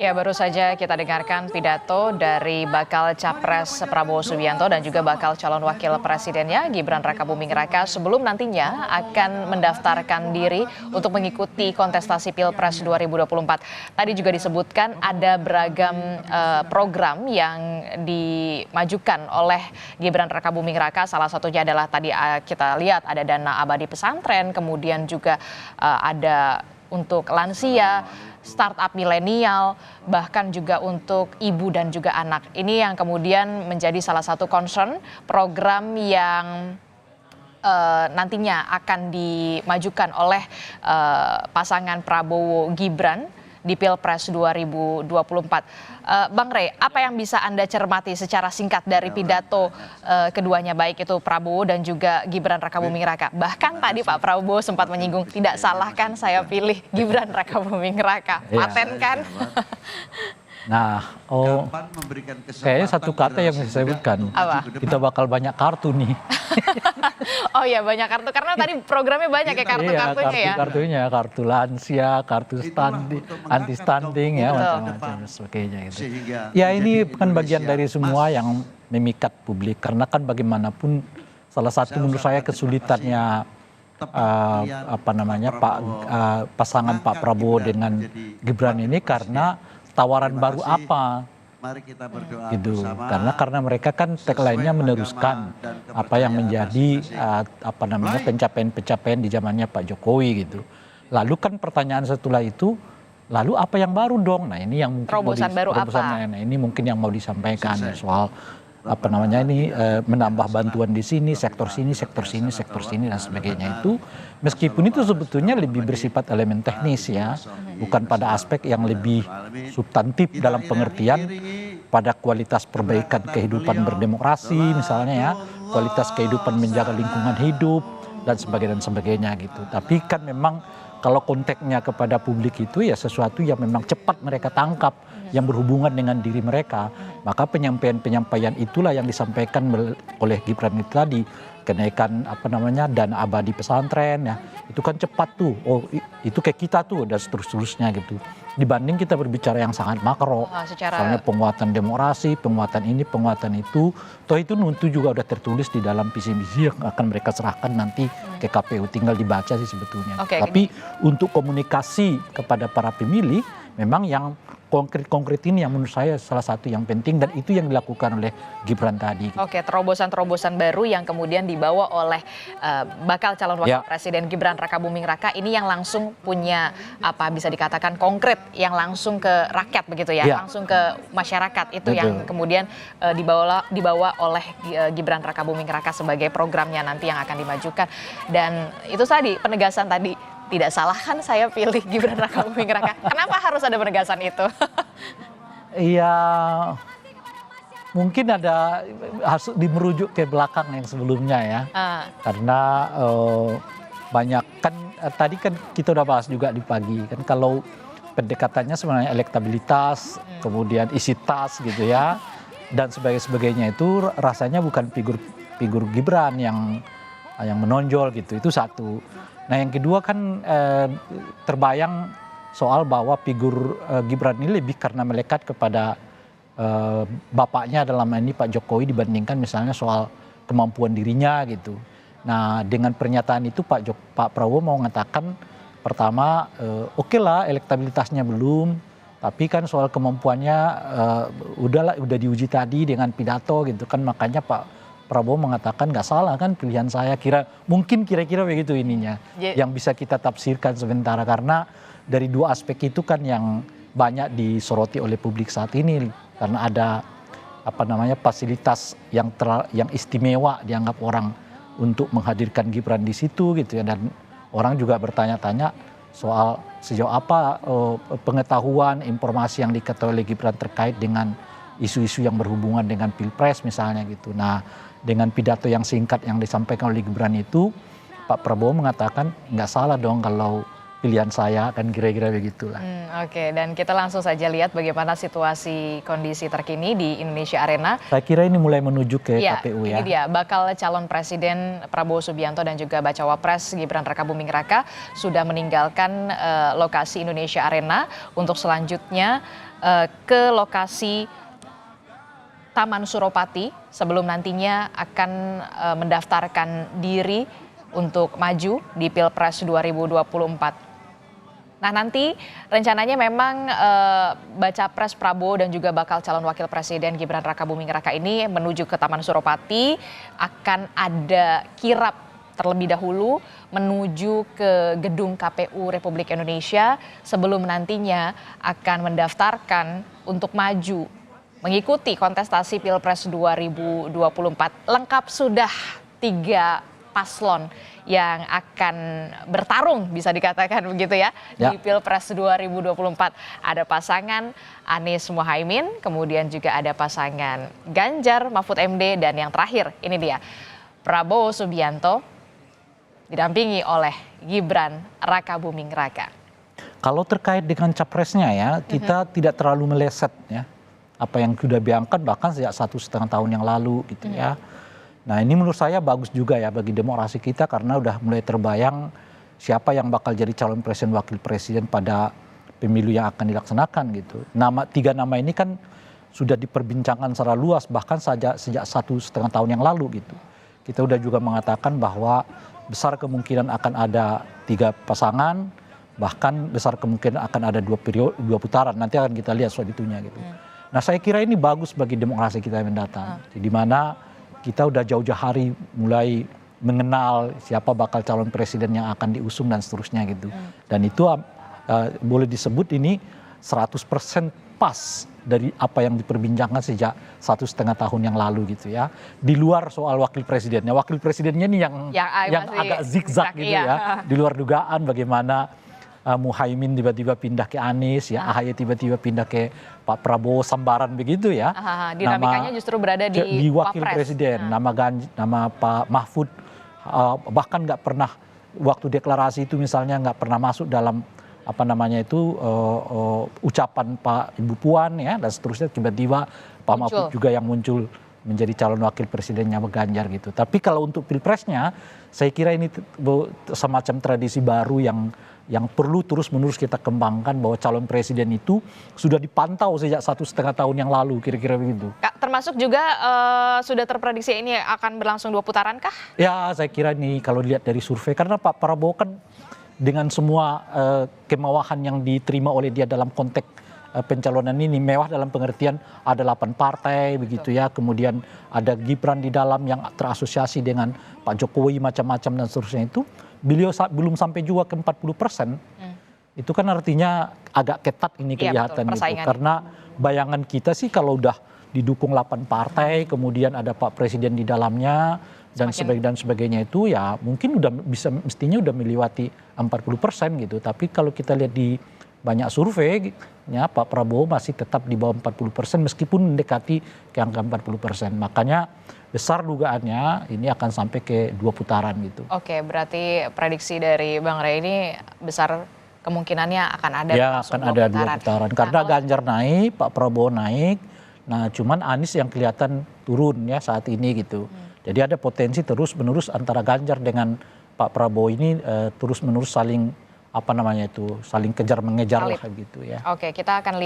Ya, baru saja kita dengarkan pidato dari bakal Capres Prabowo Subianto dan juga bakal calon wakil presidennya Gibran Rakabuming Raka sebelum nantinya akan mendaftarkan diri untuk mengikuti kontestasi Pilpres 2024. Tadi juga disebutkan ada beragam program yang dimajukan oleh Gibran Rakabuming Raka. Salah satunya adalah tadi kita lihat ada dana abadi pesantren, kemudian juga ada untuk lansia, startup milenial, bahkan juga untuk ibu dan juga anak. Ini yang kemudian menjadi salah satu concern program yang nantinya akan dimajukan oleh pasangan Prabowo Gibran di Pilpres 2024. Bang Rey, apa yang bisa Anda cermati secara singkat dari pidato keduanya, baik itu Prabowo dan juga Gibran Rakabuming Raka? Bahkan tadi Pak Prabowo sempat menyinggung, tidak salah kan saya pilih Gibran Rakabuming Raka. Paten kan? Nah, kayaknya satu kata yang saya sebutkan. Apa? Kita bakal banyak kartu nih. Oh ya, banyak kartu karena tadi programnya banyak ya kartu-kartunya ya. Kartunya, kartu lansia, kartu anti stunting ya, macam-macam sebagainya gitu. Ya ini kan bagian dari semua yang memikat publik karena kan bagaimanapun salah satu menurut saya kesulitannya pasangan Pak Prabowo dengan Gibran ini karena tawaran baru apa gitu, karena mereka kan tagline-nya meneruskan apa yang menjadi pencapaian di zamannya Pak Jokowi gitu. Lalu kan pertanyaan setelah itu, lalu apa yang baru dong? Nah ini yang terobosan baru apa? Nah ini mungkin yang mau disampaikan soal menambah bantuan di sini, sektor sini dan sebagainya itu, meskipun itu sebetulnya lebih bersifat elemen teknis ya, bukan pada aspek yang lebih substantif dalam pengertian pada kualitas perbaikan kehidupan berdemokrasi misalnya ya, kualitas kehidupan menjaga lingkungan hidup dan sebagainya gitu. Tapi kan memang kalau konteksnya kepada publik itu ya sesuatu yang memang cepat mereka tangkap yang berhubungan dengan diri mereka, maka penyampaian itulah yang disampaikan oleh Gibran itu tadi, kenaikan dana abadi pesantren ya, itu kan cepat tuh, oh itu kayak kita tuh dan seterusnya gitu, dibanding kita berbicara yang sangat makro, misalnya penguatan demokrasi, penguatan ini, penguatan itu, toh itu juga udah tertulis di dalam visi misi yang akan mereka serahkan nanti ke KPU, tinggal dibaca sih sebetulnya. Tapi untuk komunikasi kepada para pemilih, memang yang konkret ini yang menurut saya salah satu yang penting dan itu yang dilakukan oleh Gibran tadi. Oke, terobosan baru yang kemudian dibawa oleh bakal calon wakil presiden Gibran Rakabuming Raka ini yang langsung punya bisa dikatakan konkret, yang langsung ke rakyat begitu ya, langsung ke masyarakat itu. Betul. Yang kemudian dibawa oleh Gibran Rakabuming Raka sebagai programnya nanti yang akan dimajukan. Dan itu tadi penegasan tadi, tidak salah kan saya pilih Gibran Rakabuming Raka. Kenapa harus ada penegasan itu? Iya, mungkin harus dimerujuk ke belakang yang sebelumnya ya. Karena banyak kan tadi kan kita udah bahas juga di pagi kan, kalau pendekatannya sebenarnya elektabilitas, kemudian isi tas gitu ya, dan sebagainya itu rasanya bukan figur Gibran yang menonjol gitu, itu satu. Nah yang kedua kan terbayang soal bahwa figur Gibran ini lebih karena melekat kepada bapaknya dalam ini Pak Jokowi dibandingkan misalnya soal kemampuan dirinya gitu. Nah dengan pernyataan itu Pak Prabowo mau mengatakan pertama oke lah elektabilitasnya belum, tapi kan soal kemampuannya udah diuji tadi dengan pidato gitu kan, makanya Pak Prabowo mengatakan nggak salah kan pilihan saya, mungkin kira-kira begitu ininya yang bisa kita tafsirkan sementara, karena dari dua aspek itu kan yang banyak disoroti oleh publik saat ini, karena ada fasilitas yang istimewa dianggap orang untuk menghadirkan Gibran di situ gitu ya, dan orang juga bertanya-tanya soal sejauh apa pengetahuan informasi yang diketahui oleh Gibran terkait dengan isu-isu yang berhubungan dengan Pilpres misalnya gitu. Nah dengan pidato yang singkat yang disampaikan oleh Gibran itu, Pak Prabowo mengatakan nggak salah dong kalau pilihan saya, kan kira-kira begitulah. Oke, dan kita langsung saja lihat bagaimana situasi kondisi terkini di Indonesia Arena. Saya kira ini mulai menuju ke KPU ya. Ini dia, bakal calon presiden Prabowo Subianto dan juga bacawa pres Gibran Rakabuming Raka sudah meninggalkan lokasi Indonesia Arena untuk selanjutnya ke lokasi Taman Suropati sebelum nantinya akan mendaftarkan diri untuk maju di Pilpres 2024. Nah nanti rencananya memang baca pres Prabowo dan juga bakal calon wakil presiden Gibran Rakabuming Raka ini menuju ke Taman Suropati, akan ada kirap terlebih dahulu menuju ke gedung KPU Republik Indonesia sebelum nantinya akan mendaftarkan untuk maju mengikuti kontestasi Pilpres 2024. Lengkap sudah 3 paslon yang akan bertarung, bisa dikatakan begitu ya, di Pilpres 2024. Ada pasangan Anies Muhaimin, kemudian juga ada pasangan Ganjar Mahfud MD, dan yang terakhir ini dia Prabowo Subianto didampingi oleh Gibran Rakabuming Raka. Kalau terkait dengan capresnya ya, kita tidak terlalu meleset ya apa yang sudah diangkat bahkan sejak 1,5 tahun yang lalu gitu ya. Nah ini menurut saya bagus juga ya bagi demokrasi kita karena udah mulai terbayang siapa yang bakal jadi calon presiden wakil presiden pada pemilu yang akan dilaksanakan gitu. 3 nama ini kan sudah diperbincangkan secara luas bahkan sejak 1,5 tahun yang lalu gitu. Kita udah juga mengatakan bahwa besar kemungkinan akan ada 3 pasangan, bahkan besar kemungkinan akan ada 2 putaran. Nanti akan kita lihat soal itunya gitu. Nah saya kira ini bagus bagi demokrasi kita yang mendatang. Di mana kita udah jauh-jauh hari mulai mengenal siapa bakal calon presiden yang akan diusung dan seterusnya gitu. Dan itu boleh disebut ini 100% pas dari apa yang diperbincangkan sejak 1,5 tahun yang lalu gitu ya. Di luar soal wakil presidennya. Wakil presidennya ini yang agak zigzag gitu ya. Di luar dugaan bagaimana Muhaimin tiba-tiba pindah ke Anies, ya AHY tiba-tiba pindah ke Pak Prabowo, sambaran begitu ya. Dinamikanya justru berada di wakil presiden, nama Pak Mahfud bahkan nggak pernah waktu deklarasi itu misalnya nggak pernah masuk dalam apa namanya itu ucapan Pak Ibu Puan ya dan seterusnya, tiba-tiba Pak Mahfud juga yang muncul menjadi calon wakil presidennya Ganjar gitu. Tapi kalau untuk pilpresnya, saya kira ini semacam tradisi baru yang perlu terus-menerus kita kembangkan bahwa calon presiden itu sudah dipantau sejak 1,5 tahun yang lalu, kira-kira begitu. Termasuk juga sudah terprediksi ini akan berlangsung 2 putaran kah? Ya, saya kira nih kalau dilihat dari survei, karena Pak Prabowo kan dengan semua kemewahan yang diterima oleh dia dalam konteks pencalonan ini, mewah dalam pengertian ada 8 partai begitu ya, kemudian ada Gibran di dalam yang terasosiasi dengan Pak Jokowi macam-macam dan seterusnya, itu beliau belum sampai juga ke 40%. Itu kan artinya agak ketat ini kelihatan gitu. Karena bayangan kita sih kalau udah didukung 8 partai, kemudian ada Pak Presiden di dalamnya dan sebagainya itu ya mungkin udah mestinya udah melewati 40% gitu. Tapi kalau kita lihat di banyak survei ya Pak Prabowo masih tetap di bawah 40% meskipun mendekati ke angka 40%. Makanya besar dugaannya ini akan sampai ke 2 putaran gitu. Oke, berarti prediksi dari Bang Rey ini besar kemungkinannya akan ada akan ada 2 putaran. Karena Ganjar naik, Pak Prabowo naik. Nah, cuman Anies yang kelihatan turun ya saat ini gitu. Jadi ada potensi terus-menerus antara Ganjar dengan Pak Prabowo ini terus-menerus saling saling kejar mengejar lah gitu ya. Oke, kita akan lihat